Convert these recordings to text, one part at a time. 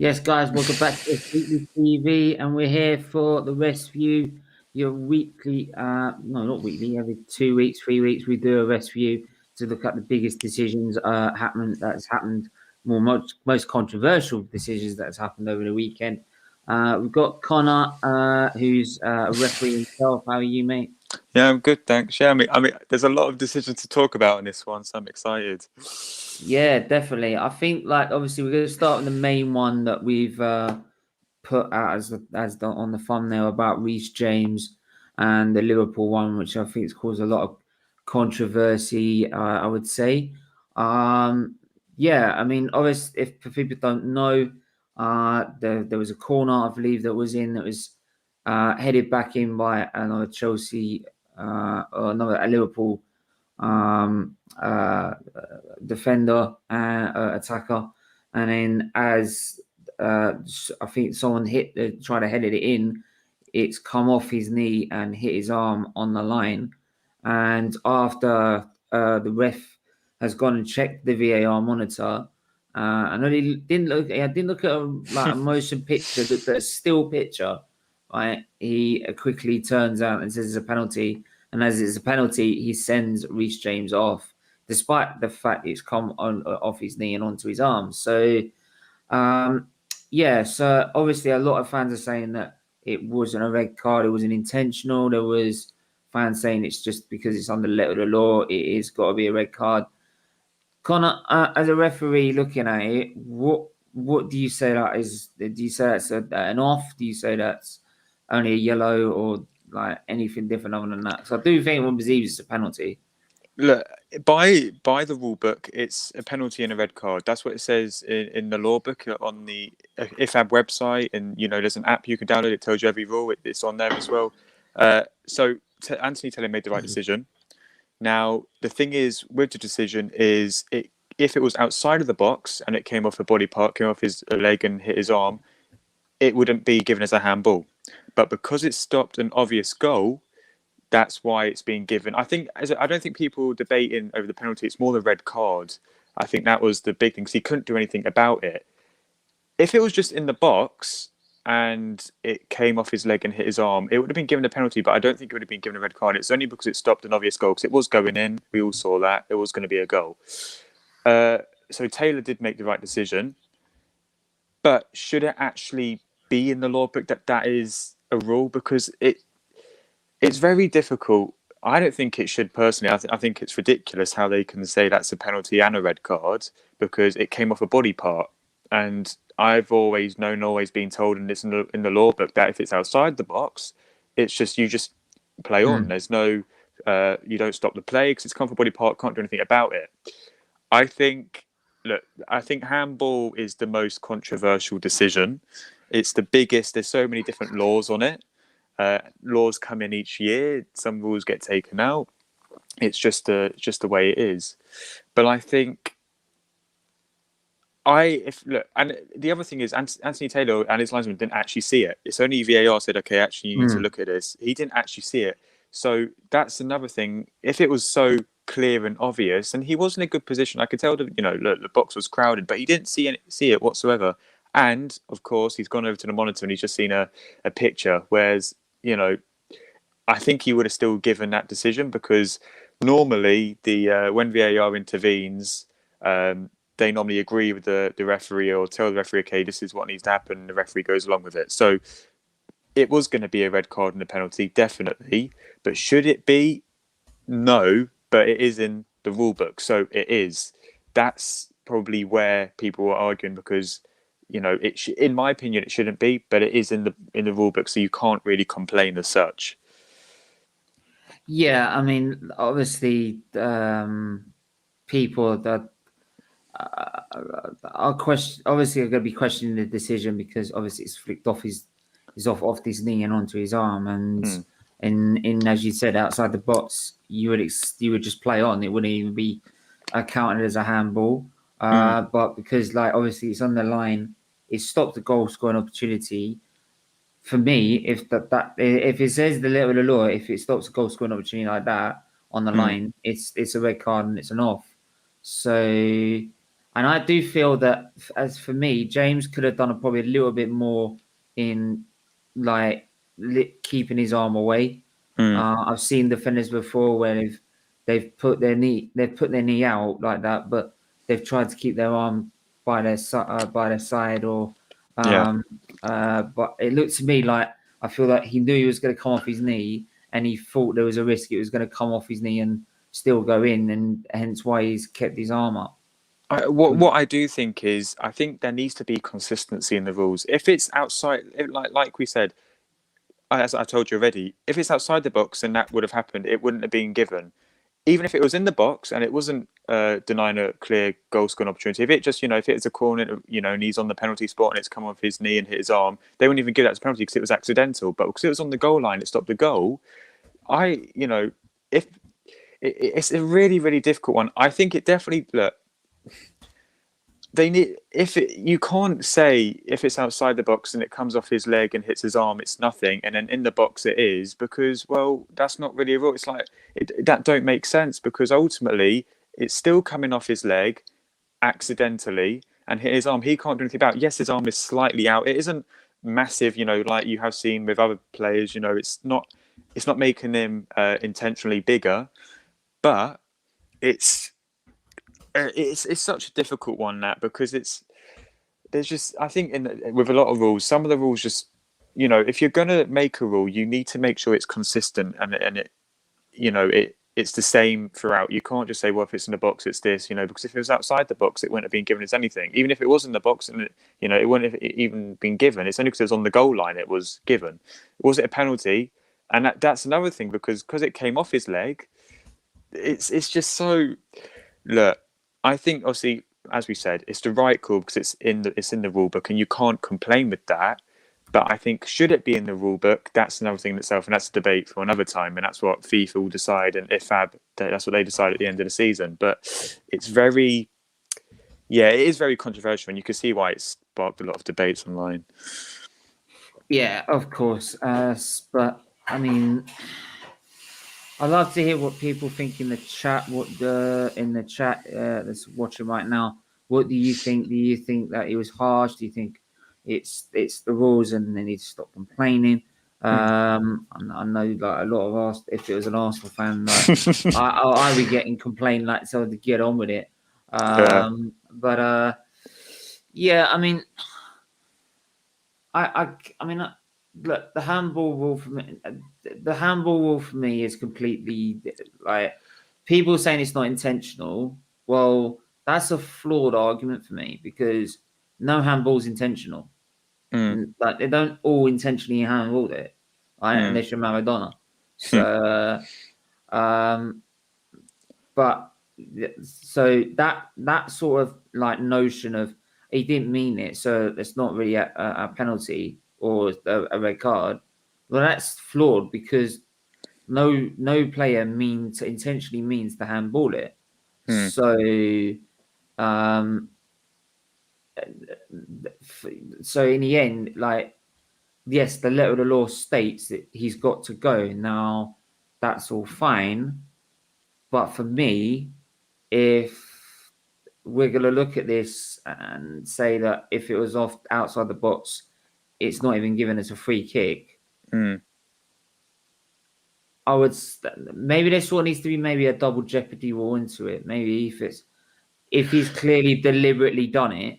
Yes, guys, welcome back to SFeatleyTV, and we're here for the Rest View, your weekly, no, not weekly, every 2 weeks, 3 weeks, we do a Rest View to look at the biggest decisions that's happened, most controversial decisions that's happened over the weekend. We've got Connor, who's a referee himself. How are you, mate? Yeah, I'm good, thanks. Yeah, I mean, there's a lot of decisions to talk about in this one, so I'm excited. Yeah, definitely. I think, like, obviously, we're going to start with the main one that we've put out on the thumbnail about Reece James and the Liverpool one, which I think has caused a lot of controversy. I would say, yeah. I mean, obviously, if people don't know, there was a corner, I believe, that was headed back in by another Chelsea or another a Liverpool defender attacker, and then as I think someone tried to head it in, it's come off his knee and hit his arm on the line, and after the ref has gone and checked the VAR monitor. I know he didn't look. I didn't look at a motion picture, looked at a still picture. Right, he quickly turns out and says it's a penalty, and as it's a penalty, he sends Reece James off, despite the fact it's come on off his knee and onto his arm. So, yeah. So obviously, a lot of fans are saying that it wasn't a red card; it wasn't intentional. There was fans saying it's just because it's under the letter of the law, it is got to be a red card. Connor, as a referee looking at it, what do you say that is? Do you say that's an off? Do you say that's only a yellow, or like anything different other than that? So I do think one believes it's a penalty. Look, by the rule book, it's a penalty and a red card. That's what it says in the law book on the IFAB website, and there's an app you can download. It tells you every rule. It's on there as well. So Anthony Taylor made the right decision. Now, the thing is with the decision is if it was outside of the box and it came off a body part, came off his leg and hit his arm, it wouldn't be given as a handball. But because it stopped an obvious goal, that's why it's being given. I don't think people debating over the penalty. It's more the red card. I think that was the big thing because he couldn't do anything about it. If it was just in the box and it came off his leg and hit his arm, it would have been given a penalty, but I don't think it would have been given a red card. It's only because it stopped an obvious goal, because it was going in. We all saw that. It was going to be a goal. So Taylor did make the right decision. But should it actually be in the law book that is a rule? Because it's very difficult. I don't think it should personally. I think it's ridiculous how they can say that's a penalty and a red card because it came off a body part. And I've always been told, and it's in the law book, that if it's outside the box, it's just you just play on. There's no you don't stop the play because it's come off a body part. Can't do anything about it. I think handball is the most controversial decision. It's the biggest. There's so many different laws on it. Laws come in each year. Some rules get taken out. It's just the way it is. But I think and the other thing is Anthony Taylor and his linesman didn't actually see it. It's only VAR said, okay, actually you need to look at this. He didn't actually see it. So that's another thing. If it was so clear and obvious, and he was in a good position, I could tell that look, the box was crowded, but he didn't see it whatsoever. And of course, he's gone over to the monitor and he's just seen a picture. Whereas I think he would have still given that decision because normally when VAR intervenes, they normally agree with the referee or tell the referee, okay, this is what needs to happen. And the referee goes along with it. So it was going to be a red card and a penalty, definitely. But should it be? No, but it is in the rule book. So it is. That's probably where people were arguing because, in my opinion, it shouldn't be, but it is in the rule book. So you can't really complain as such. Yeah, I mean, obviously, people that are obviously are going to be questioning the decision because obviously it's flicked off his his knee and onto his arm, and in as you said, outside the box, you would just play on. It wouldn't even be counted as a handball. But because obviously it's on the line, it stopped the goal scoring opportunity. For me, if if it says the letter of the law, if it stops a goal scoring opportunity like that on the line, it's a red card and it's an off. So And I do feel that, as for me, James could have done probably a little bit more in like keeping his arm away. Mm. I've seen defenders before where they've put their knee out like that, but they've tried to keep their arm by their side, or Yeah. but it looked to me like, I feel like he knew he was going to come off his knee, and he thought there was a risk it was going to come off his knee and still go in, and hence why he's kept his arm up. What I do think is, I think there needs to be consistency in the rules. If it's outside, like we said, as I told you already, if it's outside the box and that would have happened, it wouldn't have been given. Even if it was in the box and it wasn't denying a clear goal scoring opportunity, if it just, if it's a corner, and he's on the penalty spot and it's come off his knee and hit his arm, they wouldn't even give that as a penalty because it was accidental. But because it was on the goal line, it stopped the goal. If it's a really, really difficult one. I think it definitely, look, they need, you can't say if it's outside the box and it comes off his leg and hits his arm, it's nothing, and then in the box it is, because, well, that's not really a rule. It's like that don't make sense, because ultimately it's still coming off his leg accidentally and hit his arm. He can't do anything about it. Yes, his arm is slightly out. It isn't massive, like you have seen with other players. It's not making him intentionally bigger, but it's such a difficult one, that, because there's just, I think with a lot of rules, some of the rules just, if you're going to make a rule, you need to make sure it's consistent, and it's the same throughout. You can't just say, well, if it's in the box, it's this, because if it was outside the box, it wouldn't have been given as anything. Even if it was in the box and it wouldn't have even been given. It's only because it was on the goal line it was given. Was it a penalty? And that's another thing, because it came off his leg. It's just so, look, I think, obviously, as we said, it's the right call because it's in the rule book, and you can't complain with that. But I think, should it be in the rule book? That's another thing in itself, and that's a debate for another time. And that's what FIFA will decide, and IFAB, that's what they decide at the end of the season. But it's it is very controversial, and you can see why it's sparked a lot of debates online. Yeah, of course. But I mean, I'd love to hear what people think in the chat. That's watching right now. What do you think? Do you think that it was harsh? Do you think it's the rules and they need to stop complaining? I know, like, a lot of us, if it was an Arsenal fan, like, I would get in complain, like, so to get on with it. But yeah, I mean, look, the handball rule for me is completely, like, people saying it's not intentional. Well, that's a flawed argument for me, because no handball's intentional. Like, they don't all intentionally handball it, right? Unless you're Maradona. So, but so that sort of, like, notion of he didn't mean it, so it's not really a penalty or a red card. Well, that's flawed, because no player intentionally means to handball it. So so in the end, like, yes, the letter of the law states that he's got to go. Now, that's all fine, but for me, if we're going to look at this and say that if it was off outside the box, it's not even given as a free kick. I would, maybe there sort of needs to be maybe a double jeopardy rule into it. Maybe if he's clearly deliberately done it,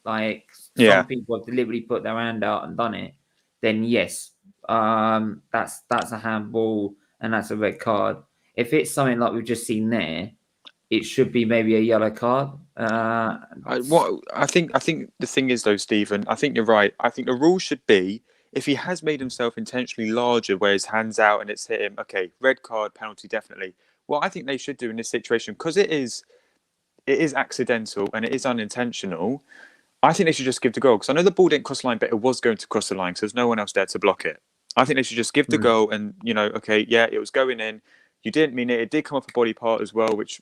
like some people have deliberately put their hand out and done it, then yes, that's a handball and that's a red card. If it's something like we've just seen there, it should be maybe a yellow card. I think the thing is, though, Stephen, I think you're right. I think the rule should be, if he has made himself intentionally larger where his hand's out and it's hit him, okay, red card, penalty, definitely. What I think they should do in this situation, because it is accidental and it is unintentional, I think they should just give the goal. Because I know the ball didn't cross the line, but it was going to cross the line, so there's no one else there to block it. I think they should just give the goal, and, okay, yeah, it was going in. You didn't mean it. It did come off a body part as well, which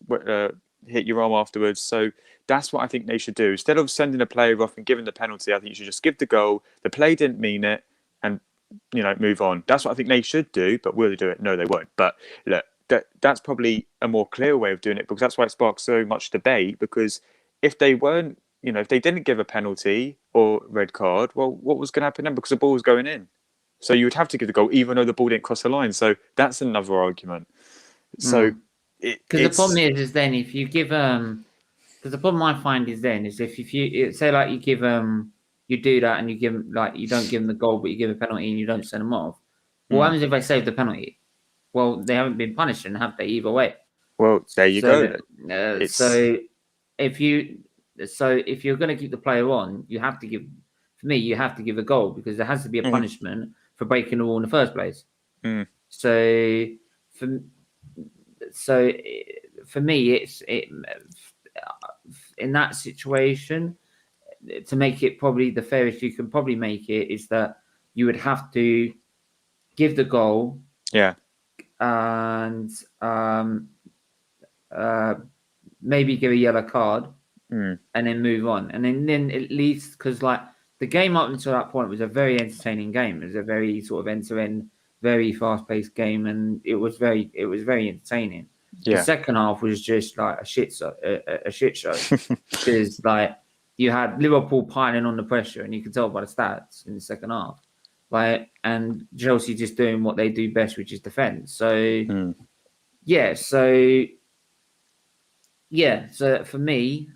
hit your arm afterwards. So that's what I think they should do. Instead of sending a player off and giving the penalty, I think you should just give the goal. The play didn't mean it, and move on. That's what I think they should do. But will they do it? No, they won't. But look, that's probably a more clear way of doing it, because that's why it sparks so much debate. Because if they weren't, if they didn't give a penalty or red card, well, what was going to happen then? Because the ball was going in. So you would have to give the goal, even though the ball didn't cross the line. So that's another argument. So Because the problem is then if you give because the problem I find is then is if you say like you give you do that and you give like you don't give them the goal but you give a penalty and you don't send them off. What happens if they save the penalty? Well, they haven't been punished, and have they either way? Well, there you go. So if you're going to keep the player on, you have to give. For me, you have to give a goal because there has to be a punishment for breaking the rule in the first place. So for me, it's in that situation to make it probably the fairest you can probably make it is that you would have to give the goal, and maybe give a yellow card, and then move on, and then at least because like the game up until that point was a very entertaining game. It was a very sort of end-to-end, very fast-paced game, and it was very entertaining. The second half was just like a shit show because like you had Liverpool piling on the pressure, and you could tell by the stats in the second half, like, and Chelsea just doing what they do best, which is defense. So so for me,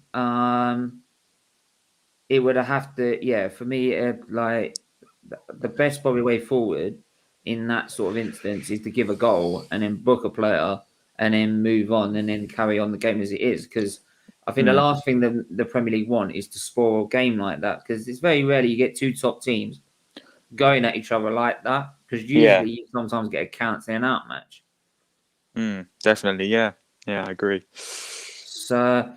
it would have to, for me, like the best probably way forward in that sort of instance is to give a goal and then book a player and then move on and then carry on the game as it is. Because I think the last thing that the Premier League want is to spoil a game like that, because it's very rarely you get two top teams going at each other like that, because usually you sometimes get a counts in and out match. Definitely, yeah, I agree. So,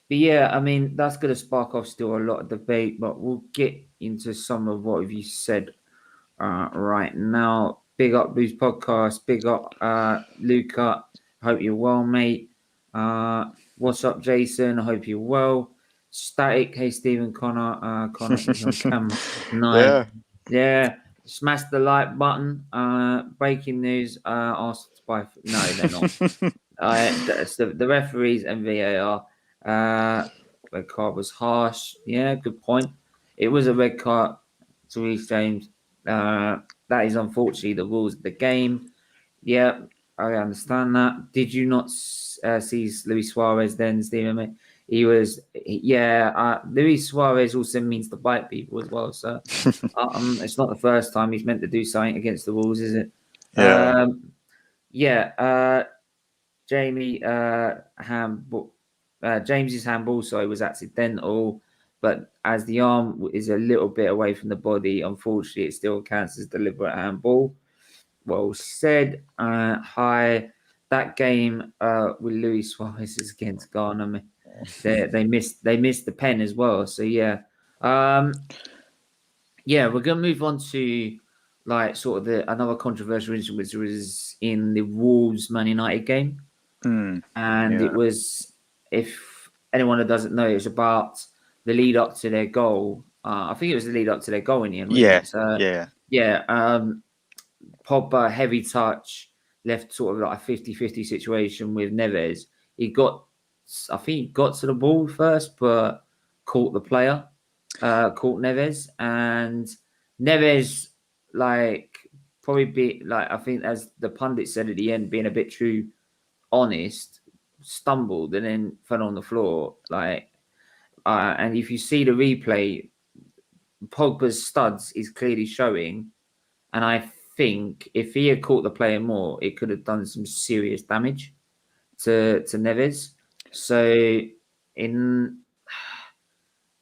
but yeah, I mean, that's going to spark off still a lot of debate, but we'll get into some of what you said right now. Big up Boost Podcast, big up Luca. Hope you're well, mate. What's up, Jason? I hope you're well. Static, hey Stephen, Connor is on camera. Nice. Yeah. Smash the like button. Breaking news. Asked by no, they're not. The referees and VAR. Red card was harsh. Yeah, good point. It was a red card to Reece James. That is unfortunately the rules of the game. Yeah, I understand that. Did you not see Luis Suarez then, Stephen? He was, Luis Suarez also means to bite people as well. So it's not the first time he's meant to do something against the rules, is it? James's handball, sorry, was accidental, but as the arm is a little bit away from the body, unfortunately, it still counts as deliberate handball. Well said. Hi. That game with Luis Suarez is against Ghana. They missed the pen as well. So yeah. We're gonna move on to like sort of another controversial incident, which was in the Wolves Man United game. It was, if anyone that doesn't know, it's about the lead up to their goal. I think it was the lead up to their goal in the end. Pogba, heavy touch, left sort of like a 50-50 situation with Neves. I think he got to the ball first, but caught the player, caught Neves, and Neves, like, probably I think as the pundit said at the end, being a bit too honest, stumbled and then fell on the floor. And if you see the replay, Pogba's studs is clearly showing, and I think if he had caught the player more, it could have done some serious damage to Neves. So,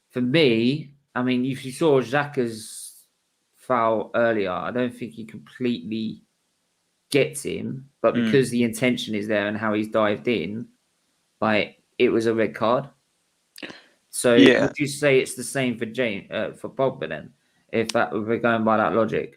for me, I mean, if you saw Xhaka's foul earlier, I don't think he completely gets him, but because the intention is there and how he's dived in, like, it was a red card. So would you say it's the same for for Pogba then, if we're going by that logic?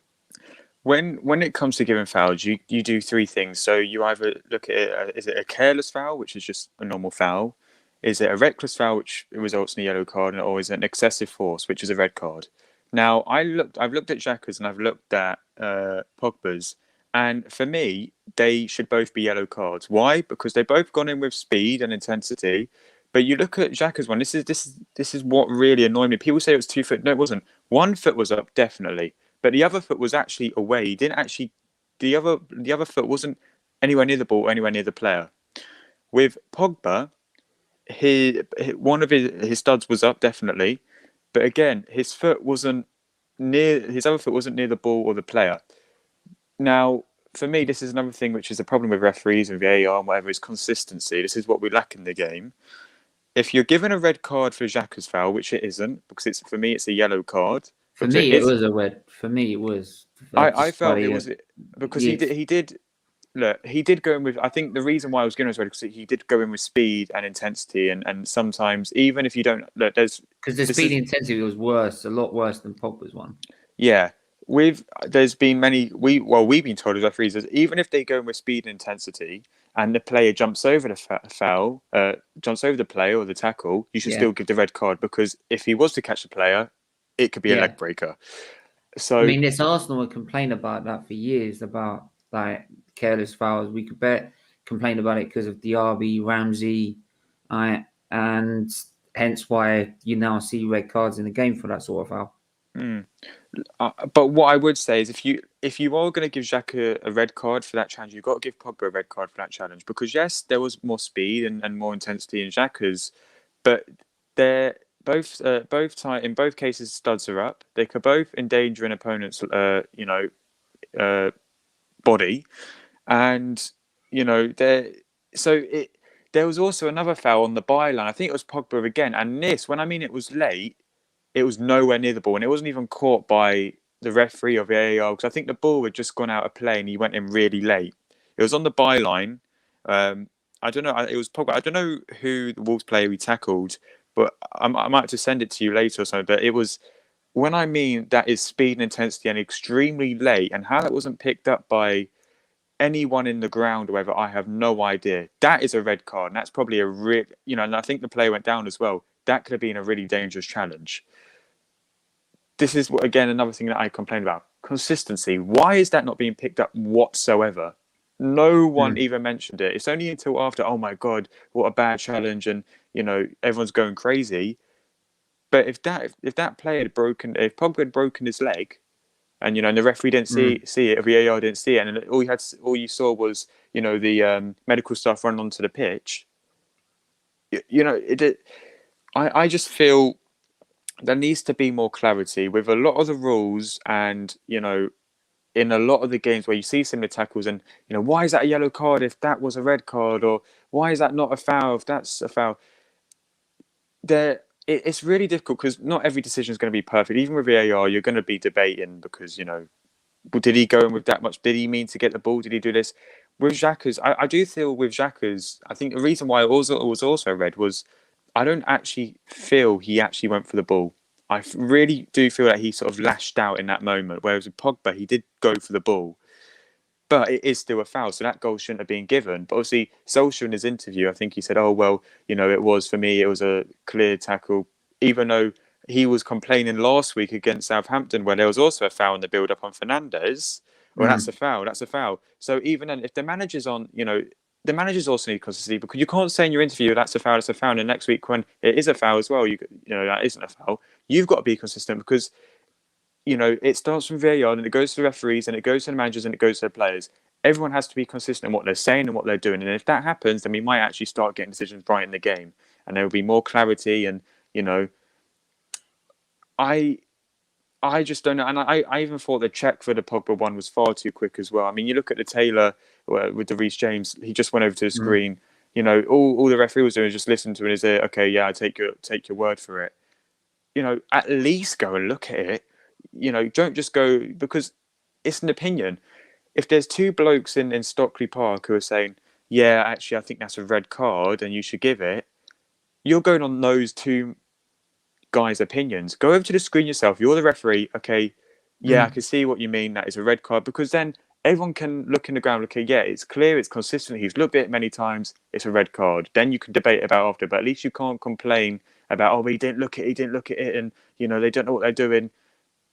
When it comes to giving fouls, you do three things. So you either look at it, is it a careless foul, which is just a normal foul? Is it a reckless foul, which results in a yellow card, or is it an excessive force, which is a red card? Now, I've looked at Xhaka's and I've looked at Pogba's, and for me, they should both be yellow cards. Why? Because they've both gone in with speed and intensity. But you look at Xhaka's one. This is what really annoyed me. People say it was 2 foot. No, it wasn't. One foot was up definitely, but the other foot was actually away. He didn't actually. The other foot wasn't anywhere near the ball, or anywhere near the player. With Pogba, one of his studs was up definitely, but again, his foot wasn't near. His other foot wasn't near the ball or the player. Now, for me, this is another thing which is a problem with referees and VAR and whatever is consistency. This is what we lack in the game. If you're given a red card for Xhaka's foul, which it isn't, because for me it's a yellow card. For me, it was a red. For me, it was. I felt it was because he did. Look, he did go in with. I think the reason why I was given as red because he did go in with speed and intensity, and sometimes even if you don't look, there's because the speed and intensity was worse, a lot worse than Pogba's one. Yeah, there's been many. We've been told as referees that even if they go in with speed and intensity, and the player jumps over the foul, jumps over the player or the tackle, you should still give the red card because if he was to catch the player, it could be a leg breaker. So I mean, this Arsenal would complain about that for years about like careless fouls. We could complain about it because of Diaby, Ramsey, and hence why you now see red cards in the game for that sort of foul. But what I would say is if you are going to give Xhaka a red card for that challenge, you've got to give Pogba a red card for that challenge because yes, there was more speed and more intensity in Xhaka's, but they're in both cases studs are up. They could both endanger an opponent's body, and there was also another foul on the byline. I think it was Pogba again, and when I mean it was late. It was nowhere near the ball, and it wasn't even caught by the referee or VAR because I think the ball had just gone out of play and he went in really late. It was on the byline. I don't know. It was Pogba. I don't know who the Wolves player he tackled, but I might have to send it to you later or something. But it was when I mean that is speed and intensity and extremely late, and how that wasn't picked up by anyone in the ground or whatever, I have no idea. That is a red card, and that's probably a real, and I think the player went down as well. That could have been a really dangerous challenge. This is, again, another thing that I complain about. Consistency. Why is that not being picked up whatsoever? No one even mentioned it. It's only until after, oh my God, what a bad challenge, and, everyone's going crazy. But if that player had broken, if Pogba had broken his leg, and, and the referee didn't see it, VAR didn't see it, and all you saw was, the medical staff run onto the pitch, I just feel there needs to be more clarity with a lot of the rules and, in a lot of the games where you see similar tackles and, why is that a yellow card if that was a red card? Or why is that not a foul if that's a foul? It's really difficult because not every decision is going to be perfect. Even with VAR, you're going to be debating because, did he go in with that much? Did he mean to get the ball? Did he do this? With Xhaka's, I do feel with Xhaka's, I think the reason why it was also red was I don't actually feel he actually went for the ball. I really do feel that he sort of lashed out in that moment, whereas with Pogba, he did go for the ball. But it is still a foul, so that goal shouldn't have been given. But obviously, Solskjaer in his interview, I think he said, oh, well, it was, for me, it was a clear tackle, even though he was complaining last week against Southampton where there was also a foul in the build-up on Fernandes. Well, that's a foul. So even then, if the manager's on, the managers also need consistency because you can't say in your interview that's a foul, and the next week when it is a foul as well, that isn't a foul. You've got to be consistent because it starts from VAR and it goes to the referees and it goes to the managers and it goes to the players. Everyone has to be consistent in what they're saying and what they're doing. And if that happens, then we might actually start getting decisions right in the game, and there will be more clarity. And I just don't know. And I even thought the check for the Pogba one was far too quick as well. I mean, you look at the Taylor with the Reece James, he just went over to the screen. All the referee was doing was just listen to it and say, okay, yeah, I take your word for it. At least go and look at it. Don't just go because it's an opinion. If there's two blokes in Stockley Park who are saying, yeah, actually, I think that's a red card and you should give it, you're going on those two guys' opinions. Go over to the screen yourself. You're the referee. Okay, yeah, I can see what you mean. That is a red card because then everyone can look in the ground. Okay, yeah, it's clear, it's consistent. He's looked at it many times. It's a red card. Then you can debate about after, but at least you can't complain about, oh, he didn't look at it, and they don't know what they're doing.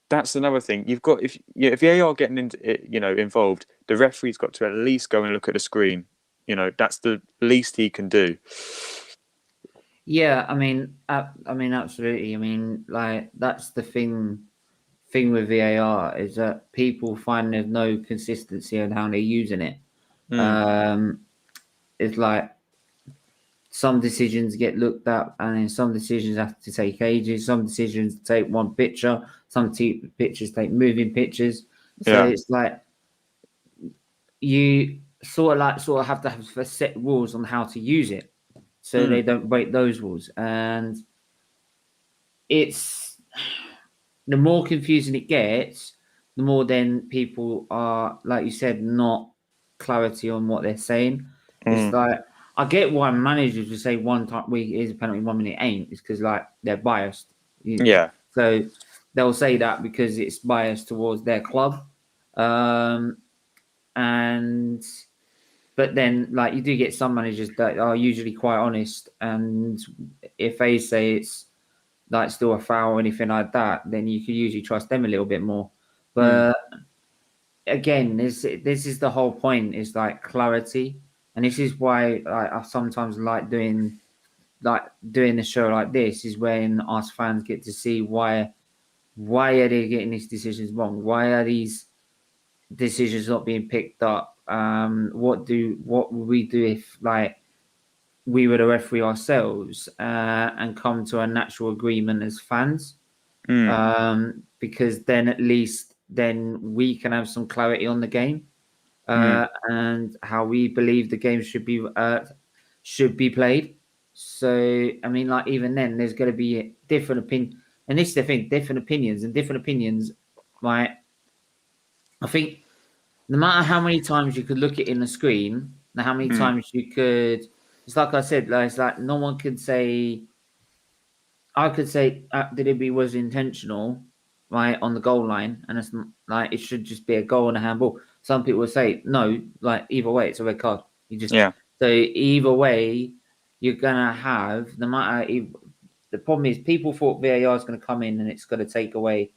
That's another thing. You've got if VAR getting involved, the referee's got to at least go and look at the screen. That's the least he can do. Yeah, I mean, absolutely. I mean, like that's the thing with VAR is that people find there's no consistency on how they're using it. Mm, Um, it's like some decisions get looked at, and then some decisions have to take ages. Some decisions take one picture. Some pictures take moving pictures. So yeah. it's like you sort of have to have set rules on how to use it, so they Mm, don't break those rules. And it's the more confusing it gets, the more then people are, like you said, not clarity on what they're saying. It's mm, like I get why managers would say 1 week is a penalty, 1 minute ain't. It's because like they're biased. yeah. So they'll say that because it's biased towards their club. Um, and but then like you do get some managers that are usually quite honest, and if they say it's like still a foul or anything like that, then you could usually trust them a little bit more. Mm, But again, this is the whole point, is like clarity. And this is why I sometimes like doing a show like this, is when us fans get to see why are they getting these decisions wrong? Why are these decisions not being picked up? What would we do if like we were the referee ourselves, and come to a natural agreement as fans? mm, Because then at least then we can have some clarity on the game, mm, and how we believe the game should be played. So I mean, like even then, there's going to be different opinion, and this is the thing, different opinions and different opinions. Like I think no matter how many times you could look it in the screen, and how many mm, times you could, it's like I said, like, it's like no one could say. I could say Diddy was intentional, right, on the goal line, and it's like it should just be a goal and a handball. Some people would say no, like either way, it's a red card. You just yeah. so either way, you're gonna have no matter. The problem is people thought VAR is going to come in and it's going to take away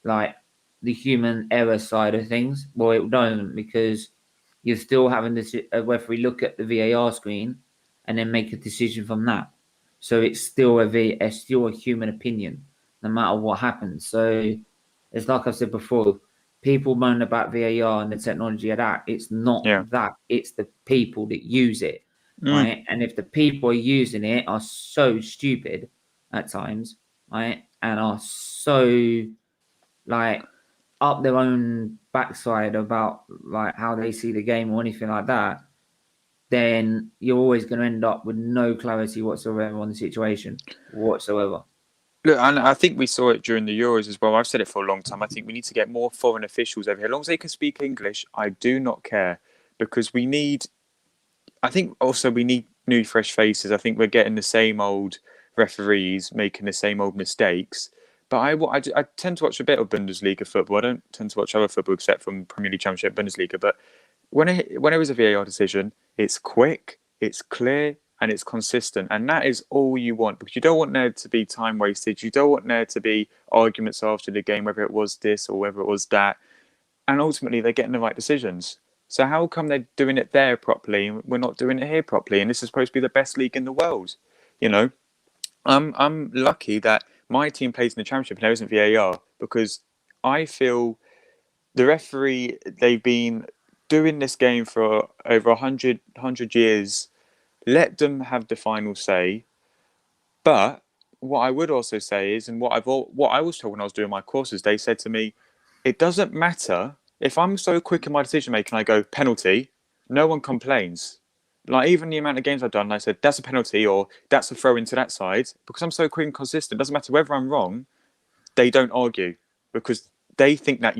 like the human error side of things. Well, it doesn't, because you're still having this referee look at the VAR screen and then make a decision from that. So it's still it's still a human opinion, no matter what happens. So it's like I said before, people moan about VAR and the technology of that. It's not Yeah. that. It's the people that use it, Mm, right? And if the people using it are so stupid at times, right, and are so like up their own backside about like how they see the game or anything like that, then you're always going to end up with no clarity whatsoever on the situation whatsoever. look, and I think we saw it during the Euros as well. I've said it for a long time. I think we need to get more foreign officials over here. As long as they can speak English, I do not care, because we need. I think also we need new, fresh faces. I think we're getting the same old referees making the same old mistakes. But I tend to watch a bit of Bundesliga football. I don't tend to watch other football except from Premier League, Championship, Bundesliga. But when there is a VAR decision, it's quick, it's clear, and it's consistent. And that is all you want, because you don't want there to be time wasted. You don't want there to be arguments after the game, whether it was this or whether it was that. And ultimately, they're getting the right decisions. So how come they're doing it there properly and we're not doing it here properly? And this is supposed to be the best league in the world. You know, I'm lucky that my team plays in the Championship and there isn't VAR, because I feel the referee, they've been doing this game for over 100 years. Let them have the final say. But what I would also say is, and what I was told when I was doing my courses, they said to me, it doesn't matter if I'm so quick in my decision making. I go penalty, no one complains. Like even the amount of games I've done, I said that's a penalty or that's a throw into that side, because I'm so quick and consistent. Doesn't matter whether I'm wrong. They don't argue because they think that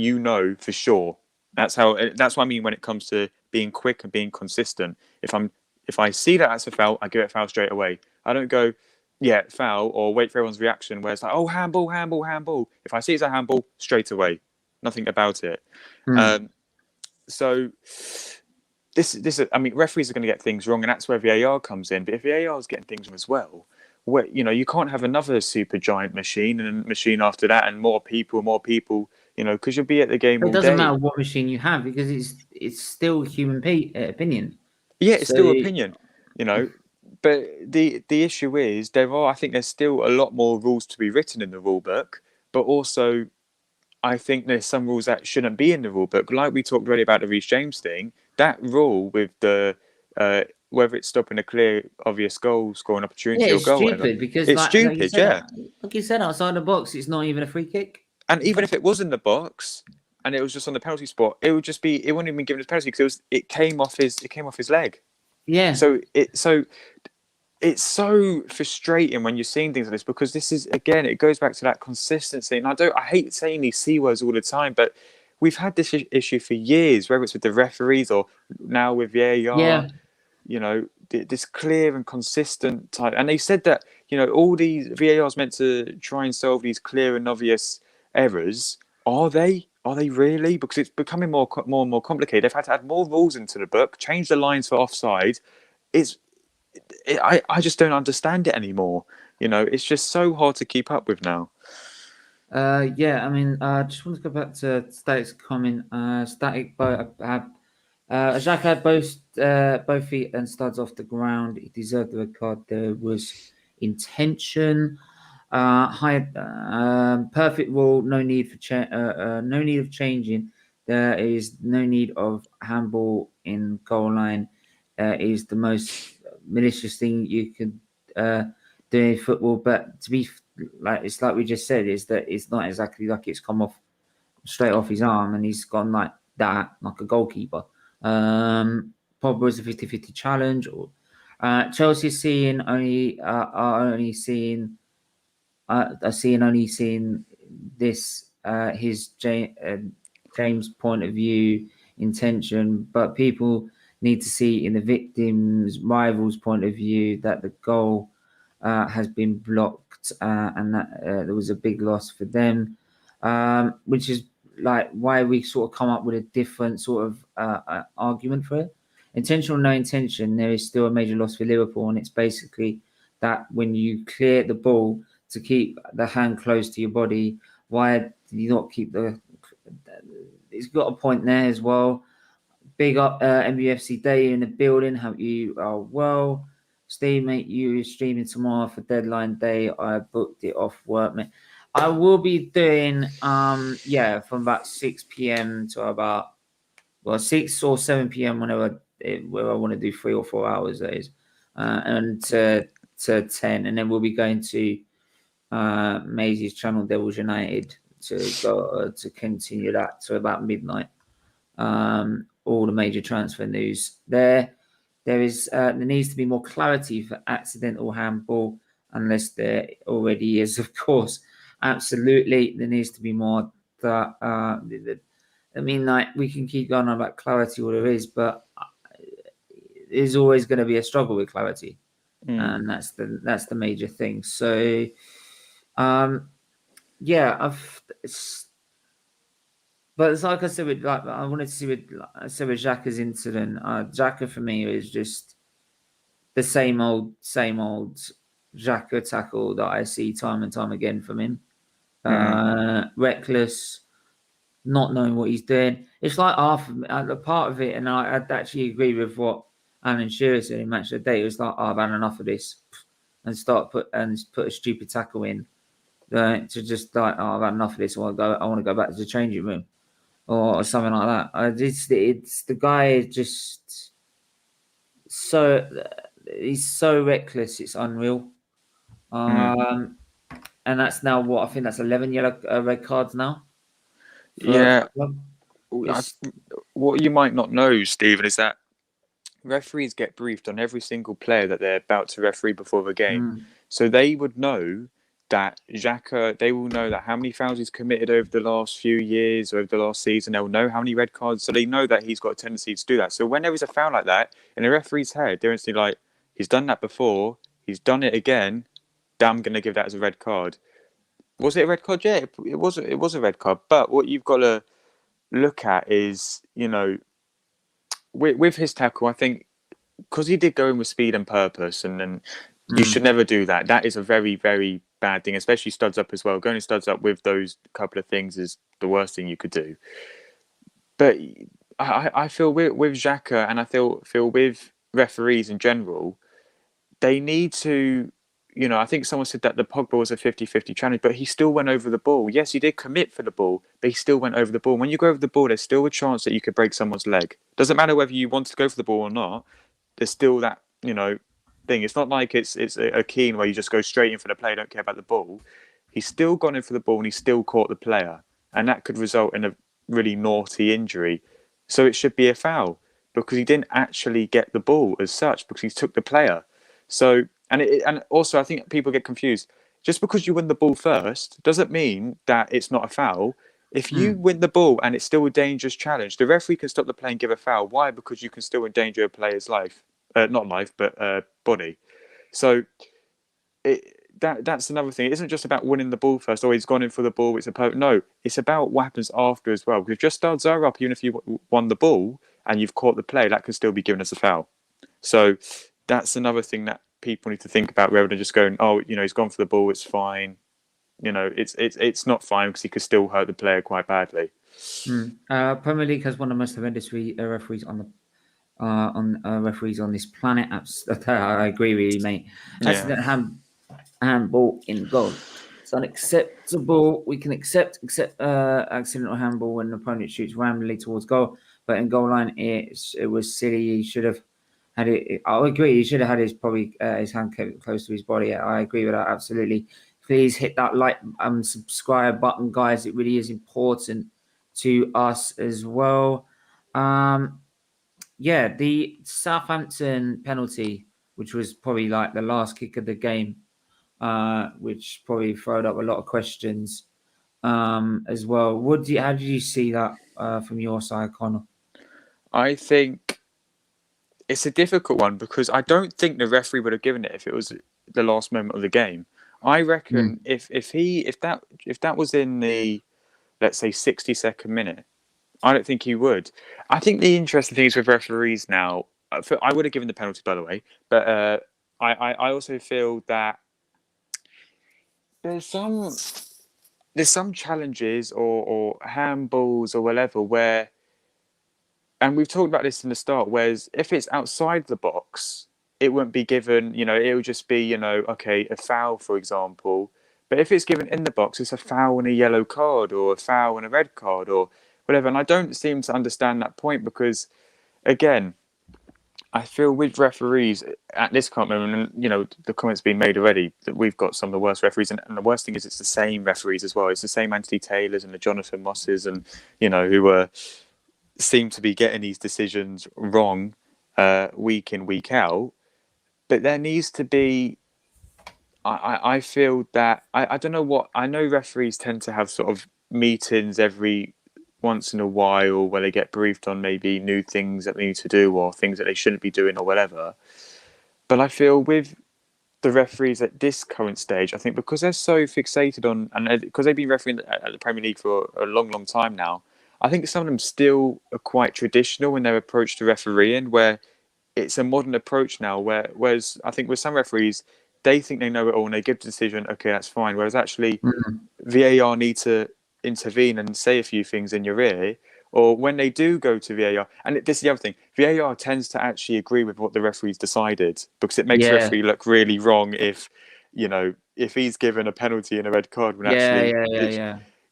for sure. That's what I mean when it comes to being quick and being consistent. If I see that that's a foul, I give it a foul straight away. I don't go, yeah, foul, or wait for everyone's reaction where it's like, oh, handball, handball, handball. If I see it's a handball, straight away, nothing about it. Mm. So I mean, referees are going to get things wrong, and that's where VAR comes in. But if VAR is getting things wrong as well, where you can't have another super giant machine and a machine after that, and more people, because you'll be at the game But it all doesn't day. matter what machine you have, because it's still human opinion. Yeah, it's So still opinion, you know. but the issue is I think there's still a lot more rules to be written in the rule book, but also I think there's some rules that shouldn't be in the rule book. Like we talked already about the Reece James thing, that rule with the whether it's stopping a clear, obvious goal scoring Yeah, opportunity or it's goal, whatever, stupid because, it's like you stupid. said, Yeah, outside the box, it's not even a free kick. and even if it was in the box and it was just on the penalty spot, it wouldn't even be given as penalty because it came off his leg. Yeah, So it's so frustrating when you're seeing things like this because this is, again, it goes back to that consistency. And I hate saying these C words all the time, but we've had this issue for years, whether it's with the referees or now with VAR. yeah, This clear and consistent type. And they said that all these VAR is meant to try and solve these clear and obvious errors. Are they? Are they really? Because it's becoming more and more complicated. They've had to add more rules into the book, change the lines for offside. I just don't understand it anymore. It's just so hard to keep up with now. yeah. I mean, I just want to go back to Static's comment. Static Xhaka had both feet and studs off the ground. He deserved the red card. There was intention. Perfect rule. No need for no need of changing. There is no need of handball in goal line. Is the most malicious thing you could do in football. But to be it's like we just said, is that it's not exactly like it's come off straight off his arm and he's gone like that, like a goalkeeper. Pogba was a 50-50 challenge. Or Chelsea are only seeing this James' point of view, intention, but people need to see in the victim's rival's point of view that the goal has been blocked and that there was a big loss for them, which is like why we sort of come up with a different sort of argument for it. Intentional or no intention, there is still a major loss for Liverpool, and it's basically that when you clear the ball to keep the hand close to your body, why do you not keep the? It's got a point there as well. Big up MUFC Day in the building. Hope you are well. Steve, mate, you streaming tomorrow for deadline day. I booked it off work, mate. I will be doing from about 6 p.m. to about 6 or 7 p.m. whenever I want to do 3 or 4 hours, that is, and to 10, and then we'll be going to Maisie's channel, Devils United, to go to continue that to about midnight. All the major transfer news there. There needs to be more clarity for accidental handball, unless there already is, of course. Absolutely, there needs to be more. I mean, like, we can keep going on about clarity, what there is, but there's always going to be a struggle with clarity, and that's the major thing. So, yeah, but it's like I said, I wanted to see with Xhaka's incident. Xhaka for me is just the same old Xhaka tackle that I see time and time again from him. Reckless, not knowing what he's doing. It's like half the part of it, and I'd actually agree with what Alan Shearer said in Match of the Day. It was like, I've had enough of this, and put a stupid tackle in to just like, I've had enough of this. I want to go back to the changing room or something like that. It's the guy is just he's so reckless. It's unreal. And that's now what I think that's 11 yellow red cards now. Yeah. What you might not know, Stephen, is that referees get briefed on every single player that they're about to referee before the game. So they would know that Xhaka, they will know that how many fouls he's committed over the last few years, over the last season. They'll know how many red cards. So they know that he's got a tendency to do that. So when there is a foul like that, in a referee's head, they're instantly like, he's done that before, he's done it again, I'm going to give that as a red card. Was it a red card? Yeah, it was a red card. But what you've got to look at is, with his tackle, I think, because he did go in with speed and purpose, and you should never do that. That is a very, very bad thing, especially studs up as well. Going studs up with those couple of things is the worst thing you could do. But I feel with Xhaka, and I feel with referees in general, they need to, I think someone said that the Pogba was a 50-50 challenge, but he still went over the ball. Yes, he did commit for the ball, but he still went over the ball. When you go over the ball, there's still a chance that you could break someone's leg. Doesn't matter whether you wanted to go for the ball or not. There's still that, thing. It's not like it's a keen where you just go straight in for the player, don't care about the ball. He's still gone in for the ball and he still caught the player. And that could result in a really naughty injury. So it should be a foul because he didn't actually get the ball as such because he took the player. So, and also I think people get confused. Just because you win the ball first doesn't mean that it's not a foul. If you win the ball and it's still a dangerous challenge, the referee can stop the play and give a foul. Why? Because you can still endanger a player's life. Not life, but body. So that's another thing. It isn't just about winning the ball first. Or he's gone in for the ball. No. It's about what happens after as well. Because if just studs are up, even if you won the ball and you've caught the play, that can still be given as a foul. So that's another thing that people need to think about rather than just going, oh, he's gone for the ball. It's fine. It's not fine because he could still hurt the player quite badly. Premier League has one of the most horrendous referees on referees on this planet. I agree with you, mate. Accident handball in goal. It's unacceptable. We can accept accidental handball when the opponent shoots randomly towards goal, but in goal line it was silly. He should have had it. I agree. He should have had his hand kept close to his body. I agree with that absolutely. Please hit that like and subscribe button, guys. It really is important to us as well. The Southampton penalty, which was probably like the last kick of the game, which probably throwed up a lot of questions as well. How did you see that from your side, Connor? I think it's a difficult one because I don't think the referee would have given it if it was the last moment of the game. I reckon if that was in the, let's say, 62nd minute, I don't think he would. I think the interesting thing is with referees now. I would have given the penalty, by the way, but I also feel that there's some challenges or handballs or whatever where, and we've talked about this in the start, whereas if it's outside the box, it wouldn't be given, it would just be, okay, a foul, for example. But if it's given in the box, it's a foul and a yellow card or a foul and a red card or whatever. And I don't seem to understand that point because, again, I feel with referees at this moment, and the comments being made already, that we've got some of the worst referees. And the worst thing is it's the same referees as well. It's the same Anthony Taylors and the Jonathan Mosses and, who seem to be getting these decisions wrong week in, week out. But there needs to be, I feel that, I don't know what, I know referees tend to have sort of meetings every once in a while where they get briefed on maybe new things that they need to do or things that they shouldn't be doing or whatever. But I feel with the referees at this current stage, I think because they're so fixated on, and because they've been refereeing at the Premier League for a long, long time now, I think some of them still are quite traditional in their approach to refereeing, where it's a modern approach now, whereas I think with some referees, they think they know it all and they give the decision, okay, that's fine. Whereas actually VAR need to intervene and say a few things in your ear, or when they do go to VAR, and this is the other thing, VAR tends to actually agree with what the referee's decided because it makes the referee look really wrong if he's given a penalty and a red card when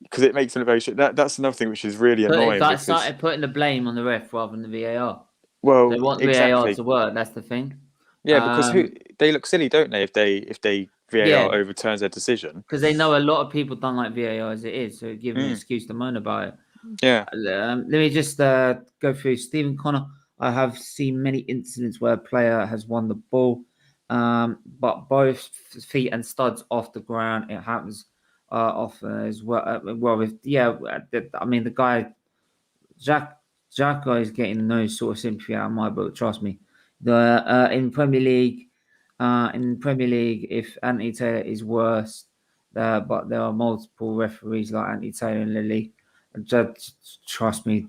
because it makes them very sure. That's another thing which is really annoying. But started putting the blame on the ref rather than the VAR. Well, they want VAR to work. That's the thing. Yeah, because they look silly, don't they? If they VAR overturns their decision, because they know a lot of people don't like VAR as it is, so give them an excuse to moan about it. Yeah. Let me just go through Stephen Connor. I have seen many incidents where a player has won the ball, but both feet and studs off the ground. It happens often as well. I mean the guy Xhaka is getting no sort of sympathy out of my book. Trust me. In Premier League, if Anthony Taylor is worse, but there are multiple referees like Anthony Taylor in the league. Just trust me,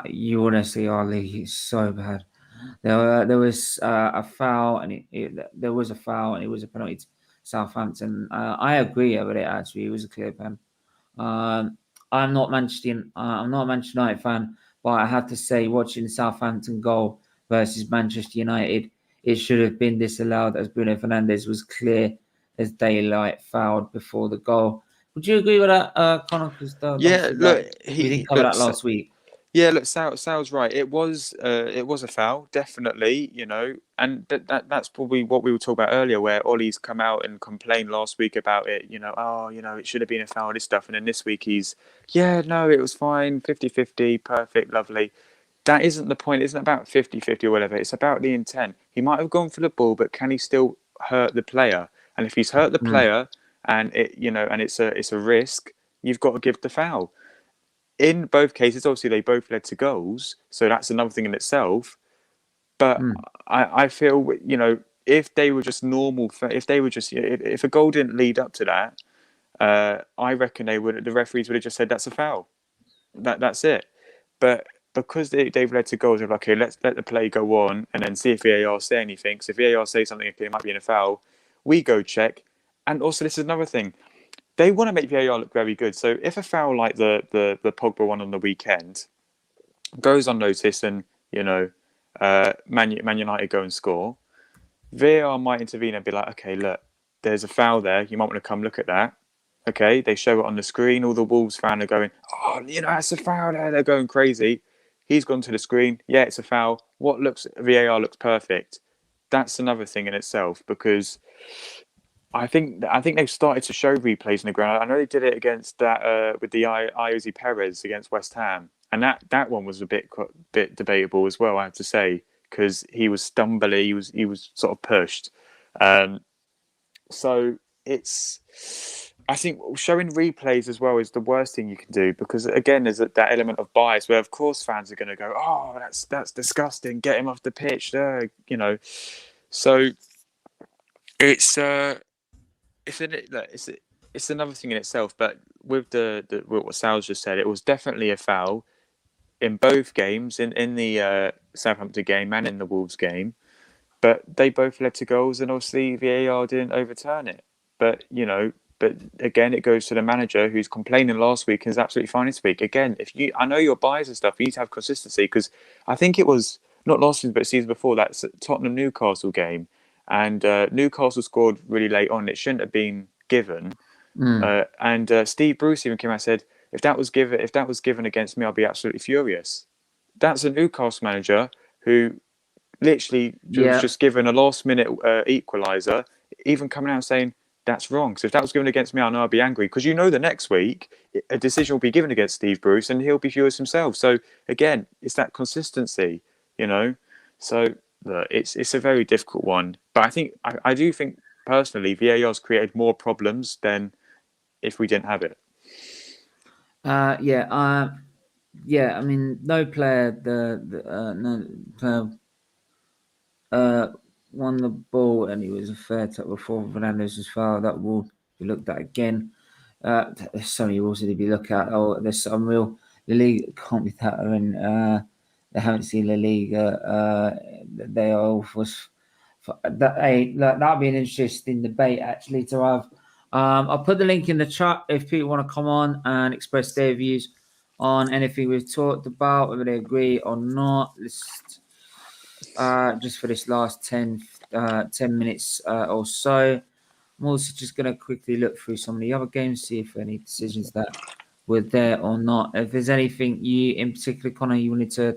you want to see our league is so bad. There was a foul, and there was a foul, and it was a penalty to Southampton. I agree with it. Actually, it was a clear pen. I'm not Manchester United fan, but I have to say, watching Southampton goal versus Manchester United, it should have been disallowed as Bruno Fernandes was clear as daylight, fouled before the goal. Would you agree with that, Connor? Because Yeah, look, we didn't cover that last week. Yeah, look, Sal's right. It was a foul, definitely. You know, and that's probably what we were talking about earlier, where Ollie's come out and complained last week about it. You know, oh, you know, it should have been a foul, this stuff, and then this week yeah, no, it was fine, 50-50, perfect, lovely. That isn't the point. It isn't about 50-50 or whatever. It's about the intent. He might have gone for the ball, but can he still hurt the player? And if he's hurt the player, and it's a risk, you've got to give the foul. In both cases, obviously, they both led to goals, so that's another thing in itself. But I feel, you know, if they were just normal, if a goal didn't lead up to that, I reckon the referees would have just said that's a foul. That's it. But because they've led to goals, they're like, okay, let's let the play go on and then see if VAR say anything. Because if VAR say something, okay, it might be in a foul, we go check. And also, this is another thing. They want to make VAR look very good. So if a foul like the Pogba one on the weekend goes unnoticed and, you know, Man United go and score, VAR might intervene and be like, okay, look, there's a foul there. You might want to come look at that. Okay, they show it on the screen. All the Wolves fans are going, oh, you know, that's a foul there. They're going crazy. He's gone to the screen. Yeah, it's a foul. VAR looks perfect. That's another thing in itself, because I think they've started to show replays in the ground. I know they did it against that with the Iosi Perez against West Ham, and that one was a bit debatable as well, I have to say, because he was stumbly, he was sort of pushed. So I think showing replays as well is the worst thing you can do, because again, there's that element of bias where, of course, fans are going to go, oh, that's disgusting, get him off the pitch, you know. So it's another thing in itself. But with the what Sal's just said, it was definitely a foul in both games, in the Southampton game and in the Wolves game. But they both led to goals, and obviously VAR didn't overturn it. But again, it goes to the manager, who's complaining last week and is absolutely fine this week. Again, I know your bias and stuff, you need to have consistency, because I think it was not last season, but season before, that Tottenham Newcastle game, and Newcastle scored really late on. It shouldn't have been given. And Steve Bruce even came out and said, if that was given against me, I'll be absolutely furious. That's a Newcastle manager who literally was just given a last-minute equaliser, even coming out and saying, that's wrong. So if that was given against me, I know I'd be angry. Because the next week, a decision will be given against Steve Bruce and he'll be furious himself. So again, it's that consistency, you know. So it's a very difficult one. But I do think, personally, VAR's created more problems than if we didn't have it. I mean, no player won the ball, and he was a fair touch before Fernandes was fouled. That will be looked at again. There's so many rules to be looked at. Oh, there's some real. The league can't be that. I mean, they haven't seen La Liga. They are all that'll be an interesting debate actually to have. I'll put the link in the chat if people want to come on and express their views on anything we've talked about, whether they agree or not. Just for this last 10 minutes or so. I'm also just going to quickly look through some of the other games, see if any decisions that were there or not. If there's anything you, in particular, Connor, you wanted to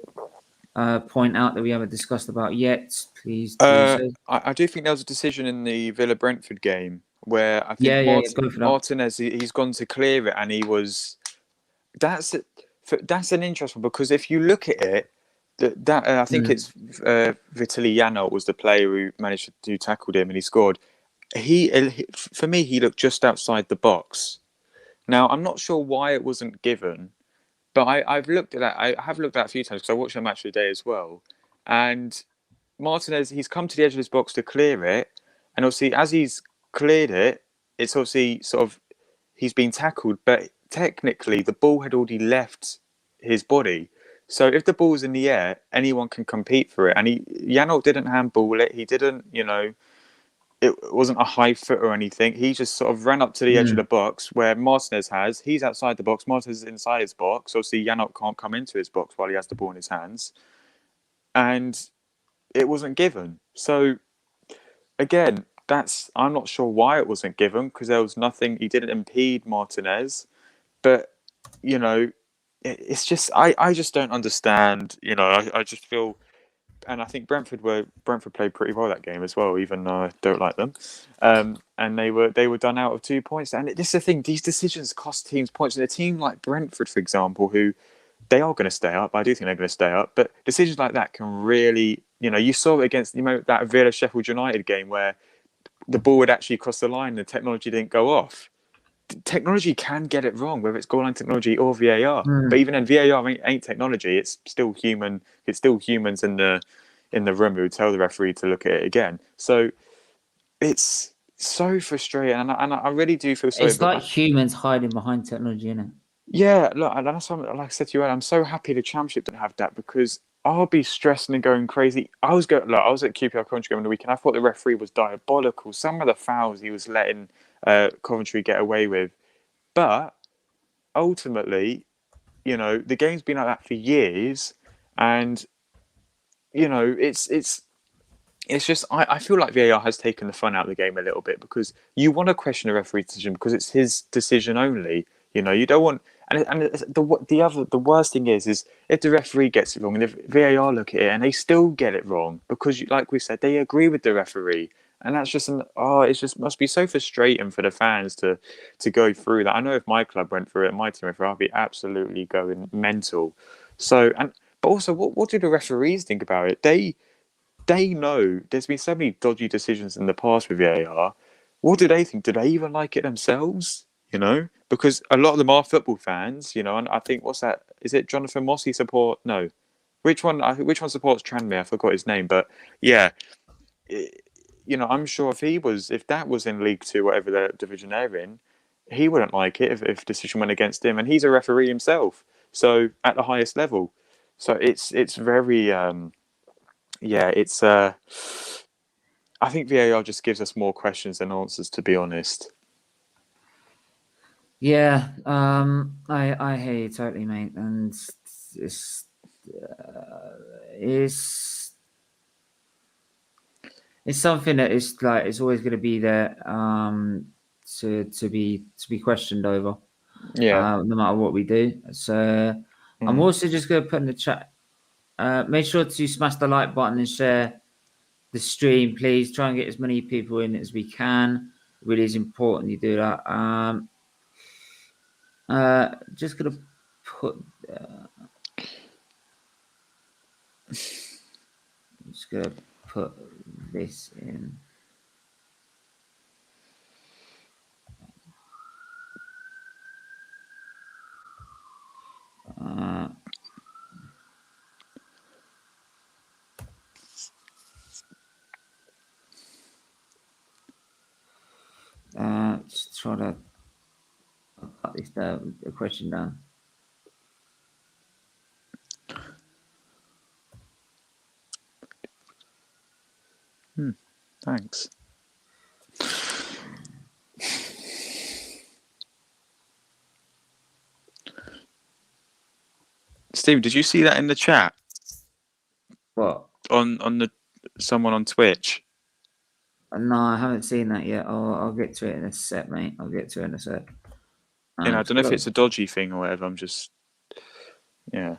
point out that we haven't discussed about yet, please do so. I do think there was a decision in the Villa-Brentford game where I think Martinez, he's gone to clear it, and he was... That's an interesting one, because if you look at it, I think it's Vitaly Janot was the player who managed to tackle him and he scored. For me, he looked just outside the box. Now, I'm not sure why it wasn't given, but I've looked at that. I have looked at that a few times because I watched the match of the day as well. And Martinez, he's come to the edge of his box to clear it, and obviously as he's cleared it, it's obviously sort of he's been tackled, but technically the ball had already left his body. So if the ball's in the air, anyone can compete for it. And Janot didn't handball it. He didn't, it wasn't a high foot or anything. He just sort of ran up to the edge of the box where Martinez has. He's outside the box. Martinez is inside his box. Obviously, Janot can't come into his box while he has the ball in his hands. And it wasn't given. So again, I'm not sure why it wasn't given because there was nothing. He didn't impede Martinez, but it's just I just don't understand. I just feel, and I think Brentford played pretty well that game as well, even though I don't like them. And they were done out of 2 points. And this is the thing; these decisions cost teams points. And a team like Brentford, for example, who they are going to stay up. I do think they're going to stay up. But decisions like that can really, you saw it against that Villa Sheffield United game where the ball would actually cross the line and the technology didn't go off. Technology can get it wrong, whether it's goal line technology or VAR. But even then, VAR ain't technology. It's still human. It's still humans in the room who tell the referee to look at it again. So it's so frustrating, and I really do feel sorry. It's like humans hiding behind technology, isn't it? Yeah, look, and that's what, like I said to you earlier, I'm so happy the Championship didn't have that because I'll be stressing and going crazy. I was at QPR Coventry on the weekend. I thought the referee was diabolical. Some of the fouls he was letting Coventry get away with, but ultimately, the game's been like that for years, and it's just I feel like VAR has taken the fun out of the game a little bit because you want to question the referee's decision because it's his decision only. You don't want, and the worst thing is if the referee gets it wrong and if VAR look at it and they still get it wrong because, like we said, they agree with the referee, and that's just it's just must be so frustrating for the fans to go through that. I know if my club went through it, my team went through it, I'd be absolutely going mental. So but also, what do the referees think about it? They know there's been so many dodgy decisions in the past with VAR. What do they think? Do they even like it themselves? Because a lot of them are football fans. And I think what's that? Is it Jonathan Mossy support? No, which one? Which one supports Tranmere? I forgot his name, but yeah, I'm sure if that was in League Two, whatever the division they're in, he wouldn't like it if decision went against him, and he's a referee himself, so at the highest level. So it's very it's I think VAR just gives us more questions than answers, to be honest. Yeah, I hear you totally, mate, and it's something that is like it's always going to be there to be questioned over. Yeah. No matter what we do. So I'm also just going to put in the chat. Make sure to smash the like button and share the stream, please. Try and get as many people in as we can. It really is important you do that. Just gonna put. Just gonna put this in. Just try to cut this down, the question down. Thanks. Steve, did you see that in the chat? What? On someone on Twitch? No, I haven't seen that yet. I'll get to it in a sec, mate. I'll get to it in a sec. I don't know if it's a dodgy thing or whatever. I'm just, yeah.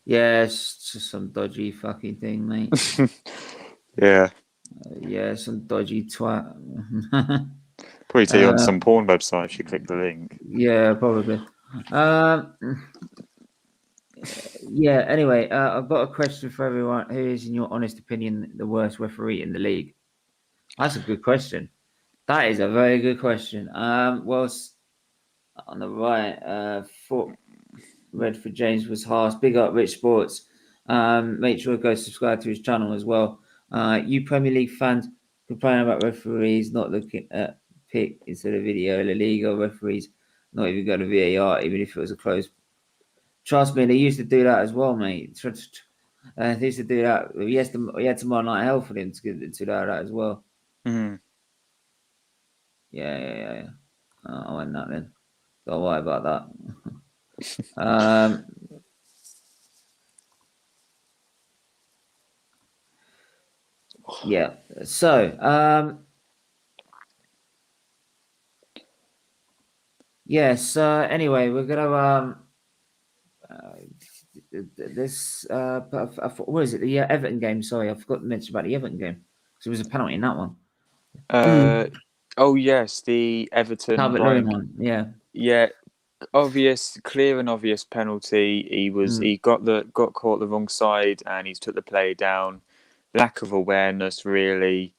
Yeah, it's just some dodgy fucking thing, mate. Yeah. Yeah, some dodgy twat. Probably take you on some porn website if you click the link. Yeah, probably. Yeah, anyway, I've got a question for everyone. Who is, in your honest opinion, the worst referee in the league? That's a good question. That is a very good question. Well, on the right, Fort Redford James was harsh. Big up Rich Sports. Make sure to go subscribe to his channel as well. You Premier League fans complain about referees not looking at pick instead of video. La Liga referees not even go to VAR, even if it was a close. Trust me, they used to do that as well, mate. They used to do that. He had to Monday Night Hell for them to do that as well. Mm. Yeah. I went that then. Don't worry about that. Yeah. So, yes. Anyway, we're gonna this what is it? The Everton game. Sorry, I forgot to mention about the Everton game because it was a penalty in that one. Oh yes, the Everton Calvert Lewin Brian. one. Yeah. Yeah, clear and obvious penalty. He got caught the wrong side and he's took the play down. Lack of awareness, really.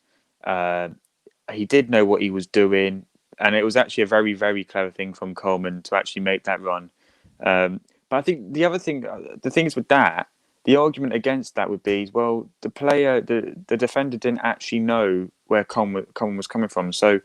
He did know what he was doing, and it was actually a very, very clever thing from Coleman to actually make that run. But I think the things with that, the argument against that would be, well, the defender didn't actually know where Coleman was coming from. So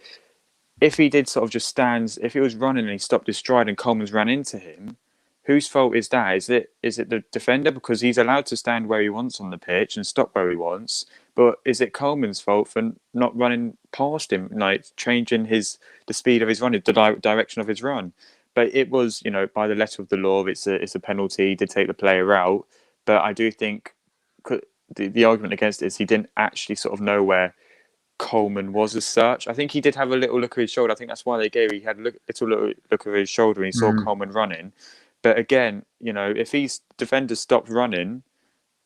if he did sort of just if he was running and he stopped his stride and Coleman's ran into him, whose fault is that? Is it the defender because he's allowed to stand where he wants on the pitch and stop where he wants? But is it Coleman's fault for not running past him, like changing the speed of his run, the direction of his run? But it was, by the letter of the law, it's a penalty to take the player out. But I do think the argument against it is he didn't actually sort of know where Coleman was as such. I think he did have a little look at his shoulder. I think that's why he had a little look at his shoulder and he saw Coleman running. But again, if his defender stopped running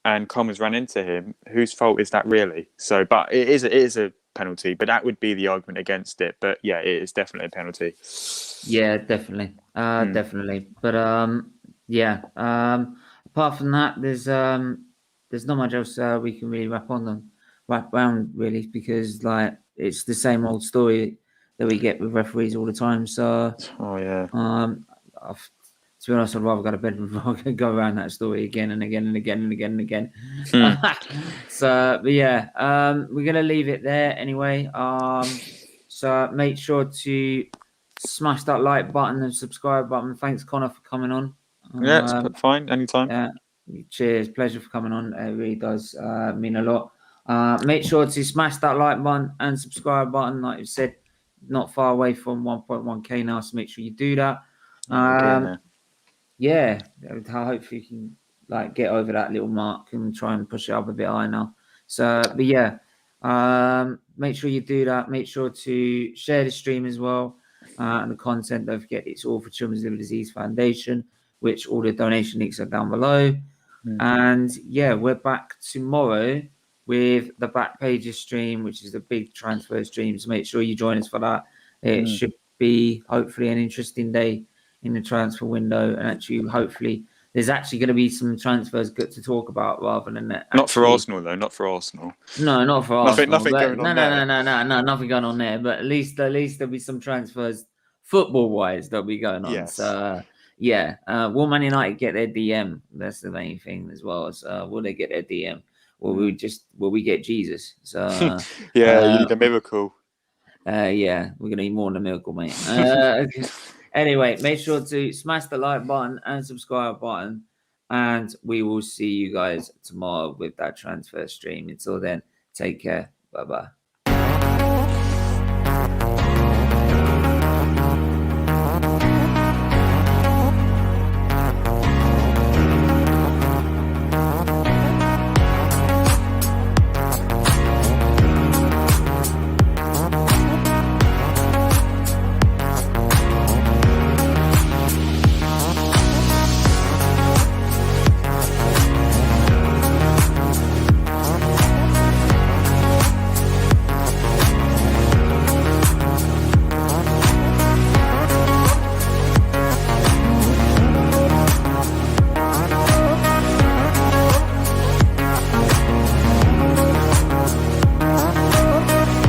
and Coleman's ran into him, whose fault is that really? So, but it is a penalty, but that would be the argument against it. But yeah, it is definitely a penalty. Yeah, definitely. Definitely. But yeah. Apart from that, there's not much else we can really wrap around really, because like it's the same old story that we get with referees all the time. So to be honest, I'd rather go to bed and go around that story again and again and again and again and again. So, but yeah, we're gonna leave it there anyway. So make sure to smash that like button and subscribe button. Thanks, Connor, for coming on. Yeah, it's fine. Anytime. Yeah, cheers. Pleasure for coming on. It really does mean a lot. Make sure to smash that like button and subscribe button. Like you said, not far away from 1.1k now, so make sure you do that. Yeah, hopefully you can like get over that little mark and try and push it up a bit higher now. So, but yeah, make sure you do that. Make sure to share the stream as well and the content. Don't forget, it's all for Children's Liver Disease Foundation, which all the donation links are down below. And yeah, we're back tomorrow with the Back Pages stream, which is the big transfer stream. So make sure you join us for that. It should be hopefully an interesting day in the transfer window, and actually, hopefully, there's actually going to be some transfers good to talk about rather than that. Not for Arsenal though. Not for Arsenal. No, not for Arsenal. Nothing going on there. No, nothing going on there. But at least there'll be some transfers football-wise that'll be going on. Yes. So yeah, will Man United get their DM? That's the main thing as well. So will they get their DM? Will we get Jesus? So yeah, you need a miracle. Yeah, we're gonna need more than a miracle, mate. Anyway, make sure to smash the like button and subscribe button, and we will see you guys tomorrow with that transfer stream. Until then, take care. Bye-bye.